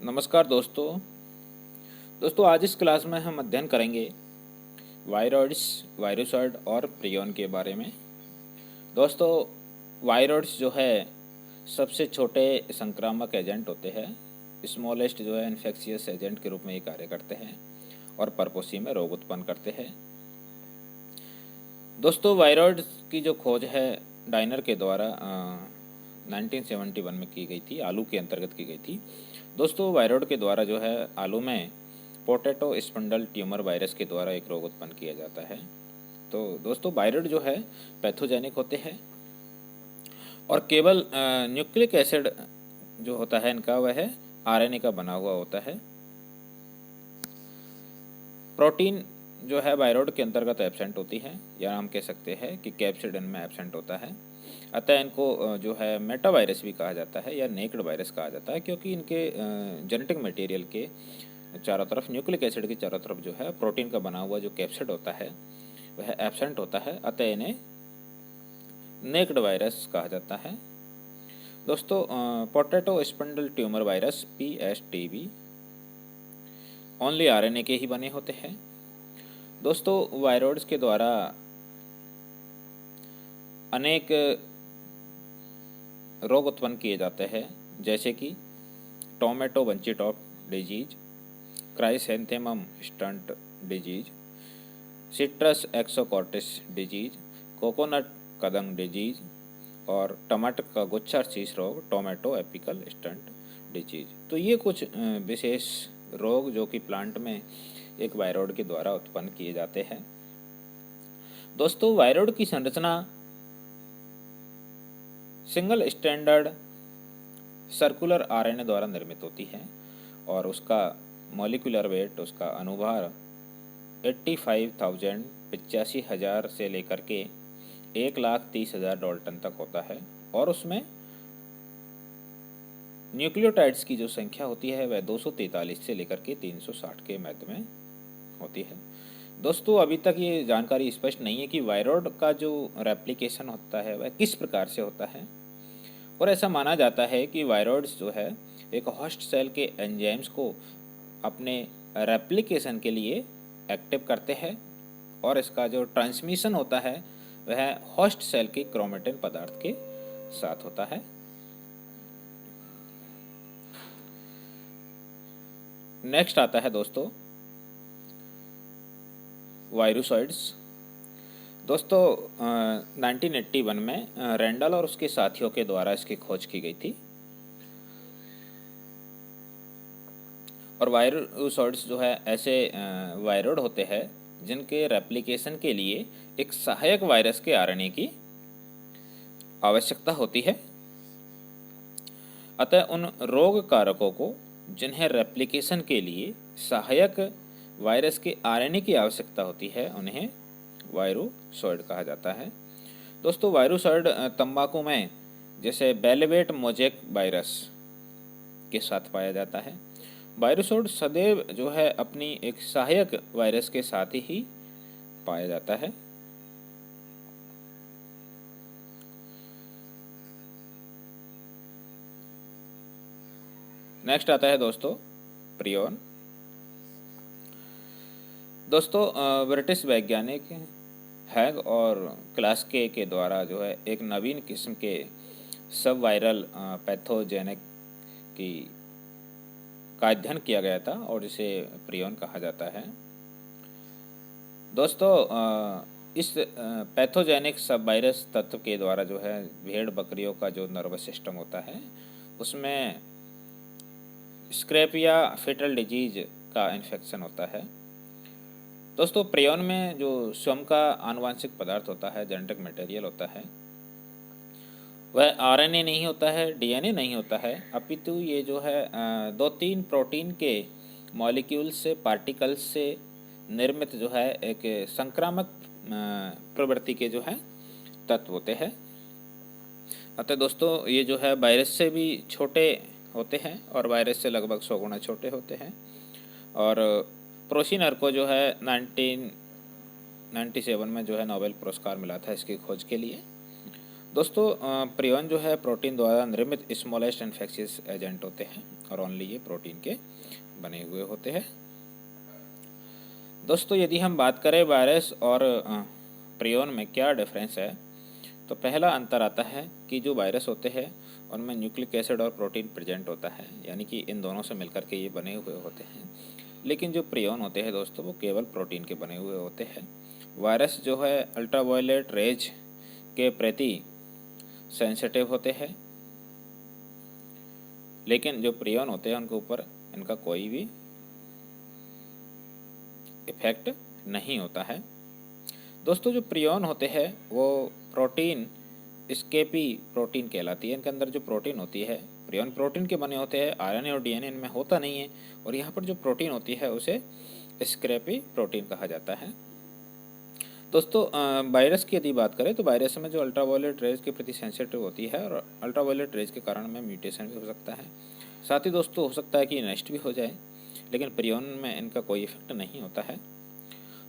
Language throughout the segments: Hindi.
नमस्कार दोस्तों आज इस क्लास में हम अध्ययन करेंगे वायरॉइड्स, वायरोसॉइड और प्रियन के बारे में। दोस्तों वायरॉइड्स जो है सबसे छोटे संक्रामक एजेंट होते हैं। स्मॉलेस्ट जो है इन्फेक्शियस एजेंट के रूप में ये कार्य करते हैं और परपोषी में रोग उत्पन्न करते हैं। दोस्तों वायरॉइड्स की जो खोज है डाइनर के द्वारा 1971 में की गई थी, आलू के अंतर्गत की गई थी। दोस्तों वायरॉइड के द्वारा जो है आलू में पोटैटो स्पिंडल ट्यूमर वायरस के द्वारा एक रोग उत्पन्न किया जाता है। तो दोस्तों वायरॉइड जो है पैथोजेनिक होते हैं और केवल न्यूक्लिक एसिड जो होता है इनका वह है आरएनए का बना हुआ होता है। प्रोटीन जो है वायरॉइड के अंतर्गत एब्सेंट होती है, या हम कह सकते हैं कि कैप्सिड इनमें एब्सेंट होता है। अतः इनको जो है मेटावायरस भी कहा जाता है या नेक्ड वायरस कहा जाता है, क्योंकि इनके जेनेटिक मटेरियल के चारों तरफ न्यूक्लिक एसिड की चारों तरफ जो है प्रोटीन का बना हुआ जो कैप्सिड होता है वह एब्सेंट होता है। अतः इन्हें नेक्ड वायरस कहा जाता है। दोस्तों potato spindle tumour virus PSTV only RNA के ही बने होते हैं। दोस्तों वायरॉइड्स के द्वारा अनेक रोग उत्पन्न किए जाते हैं, जैसे कि tomato bunchy top disease, chrysanthemum stunt disease, citrus exocortis disease, coconut cadang disease और टमाटर का गुच्छा शीश रोग, टोमेटो एपिकल स्टंट डिजीज। तो ये कुछ विशेष रोग जो कि प्लांट में एक वायरॉइड के द्वारा उत्पन्न किए जाते हैं। दोस्तों वायरॉइड की संरचना सिंगल स्टैंडर्ड सर्कुलर आरएनए द्वारा निर्मित होती है और उसका मॉलिक्यूलर वेट, उसका अनुभार 85,000 से लेकर के 1,30,000 डाल्टन तक होता है और उसमें न्यूक्लियोटाइड्स की जो संख्या होती है वह 243 से लेकर के 360 के मध्य में होती है। दोस्तों अभी तक ये जानकारी स्पष्ट नहीं है कि वायरॉइड का जो रेप्लिकेशन होता है वह किस प्रकार से होता है, और ऐसा माना जाता है कि वायरॉइड्स जो है एक होस्ट सेल के एंजाइम्स को अपने रेप्लिकेशन के लिए एक्टिव करते हैं और इसका जो ट्रांसमिशन होता है वह होस्ट सेल के क्रोमेटिन पदार्थ के साथ होता है। नेक्स्ट आता है दोस्तों वायरोसॉइड्स। दोस्तों 1981 में रेंडल और उसके साथियों के द्वारा इसकी खोज की गई थी और वायरोसॉइड्स जो है ऐसे वायरॉइड होते हैं जिनके रेप्लिकेशन के लिए एक सहायक वायरस के आरएनए की आवश्यकता होती है। अतः उन रोग कारकों को जिन्हें रेप्लिकेशन के लिए सहायक वायरस के आरएनए की आवश्यकता होती है उन्हें वायरोसॉइड कहा जाता है। दोस्तों वायरोसॉइड तंबाकू में जैसे बेलेवेट मोजेक वायरस के साथ पाया जाता है। वायरोसॉइड सदैव जो है अपनी एक सहायक वायरस के साथ ही पाया जाता है। नेक्स्ट आता है दोस्तों प्रियन। दोस्तों ब्रिटिश वैज्ञानिक हैग और क्लास्के के द्वारा जो है एक नवीन किस्म के सब वायरल पैथोजेनिक की का अध्ययन किया गया था और इसे प्रियन कहा जाता है। दोस्तों इस पैथोजेनिक सब वायरस तत्व के द्वारा जो है भेड़ बकरियों का जो नर्वस सिस्टम होता है उसमें स्क्रैपिया फेटल डिजीज का इन्फेक्शन होता है। दोस्तों प्रियन में जो स्वयं का आनुवांशिक पदार्थ होता है, जेनेटिक मटेरियल होता है, वह आरएनए नहीं होता है, डीएनए नहीं होता है, अपितु ये जो है 2-3 प्रोटीन के मॉलिक्यूल्स से, पार्टिकल्स से निर्मित जो है एक संक्रामक प्रवृत्ति के जो है तत्व होते हैं। अतः दोस्तों ये जो है वायरस से भी छोटे होते हैं और वायरस से लगभग 100 गुना छोटे होते हैं। और प्रोसिनर को जो है 1997 में जो है नोबेल पुरस्कार मिला था इसकी खोज के लिए। दोस्तों प्रियन जो है प्रोटीन द्वारा निर्मित स्मॉलेस्ट इन्फेक्शियस एजेंट होते हैं और ओनली ये प्रोटीन के बने हुए होते हैं। दोस्तों यदि हम बात करें वायरस और प्रियन में क्या डिफरेंस है, तो पहला अंतर आता है कि जो वायरस होते हैं उनमें न्यूक्लिक एसिड और प्रोटीन प्रेजेंट होता है, यानी कि इन दोनों से मिलकर के ये बने हुए होते हैं। लेकिन जो प्रियन होते हैं दोस्तों वो केवल प्रोटीन के बने हुए होते हैं। वायरस जो है अल्ट्रावायलेट रेज के प्रति सेंसिटिव होते हैं, लेकिन जो प्रियन होते हैं उनके ऊपर इनका कोई भी इफेक्ट नहीं होता है। दोस्तों जो प्रियन होते हैं वो प्रोटीन स्केपी प्रोटीन कहलाती है। इनके अंदर जो प्रोटीन होती है प्रियन प्रोटीन के बने होते हैं, आरएनए और डीएनए इनमें होता नहीं है, और यहाँ पर जो प्रोटीन होती है उसे स्क्रेपी प्रोटीन कहा जाता है। दोस्तों वायरस की यदि बात करें तो वायरस में जो अल्ट्रावायलेट रेज के प्रति सेंसिटिव होती है और अल्ट्रावायलेट रेज के कारण में म्यूटेशन भी हो सकता है। साथ ही दोस्तों हो सकता है कि नष्ट भी हो जाए, लेकिन प्रियन में इनका कोई इफेक्ट नहीं होता है।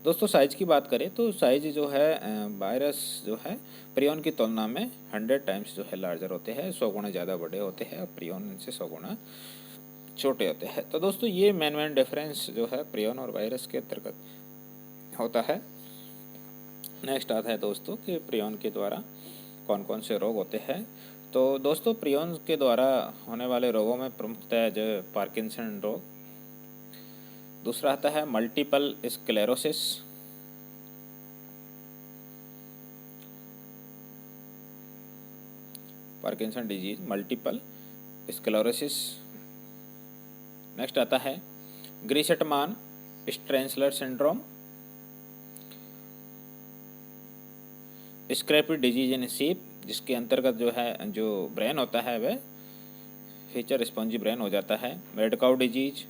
दोस्तों साइज़ की बात करें तो साइज़ जो है वायरस जो है प्रियन की तुलना में 100 टाइम्स जो है लार्जर होते हैं, 100 गुना ज़्यादा बड़े होते हैं, और प्रियन इनसे 100 गुना छोटे होते हैं। तो दोस्तों ये मेन डिफरेंस जो है प्रियन और वायरस के अंतर्गत होता है। नेक्स्ट आता है दोस्तों कि प्रियन के द्वारा कौन कौन से रोग होते हैं। तो दोस्तों प्रियन के द्वारा होने वाले रोगों में प्रमुखतः जो पार्किंसन रोग, दूसरा आता है multiple sclerosis, Parkinson disease multiple sclerosis. Next आता है Gerstmann Straussler syndrome, scrapie disease in sheep, जिसके अंतर्गत जो है जो ब्रेन होता है वह फीचर स्पॉन्जी ब्रेन हो जाता है। Red cow disease,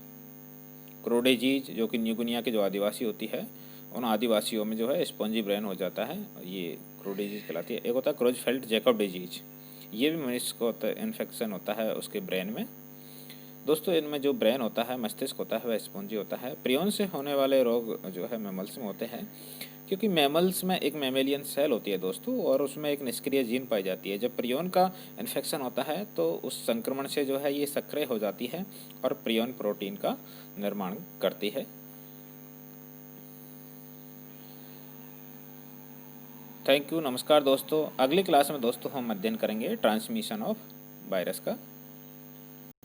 crow disease जो कि न्यू गिनिया के जो आदिवासी होती है उन आदिवासियों में जो है स्पॉन्जी ब्रेन हो जाता है, ये क्रो डिजीज कहलाती है। एक होता है क्रोजफेल्ट जैकब डिजीज, ये भी मस्तिष्क होता है, इन्फेक्शन होता है उसके ब्रेन में। दोस्तों इनमें जो ब्रेन होता है मस्तिष्क होता है वह स्पॉन्जी होता है। प्रियन से होने वाले रोग जो है मैमल्स में होते हैं, क्योंकि मैमल्स में एक मैमेलियन सेल होती है दोस्तों, और उसमें एक निष्क्रिय जीन पाई जाती है। जब प्रियन का इन्फेक्शन होता है तो उस संक्रमण से जो है ये सक्रिय हो जाती है और प्रियन प्रोटीन का निर्माण करती है। थैंक यू, नमस्कार दोस्तों। अगली क्लास में दोस्तों हम अध्ययन करेंगे ट्रांसमिशन ऑफ वायरस का।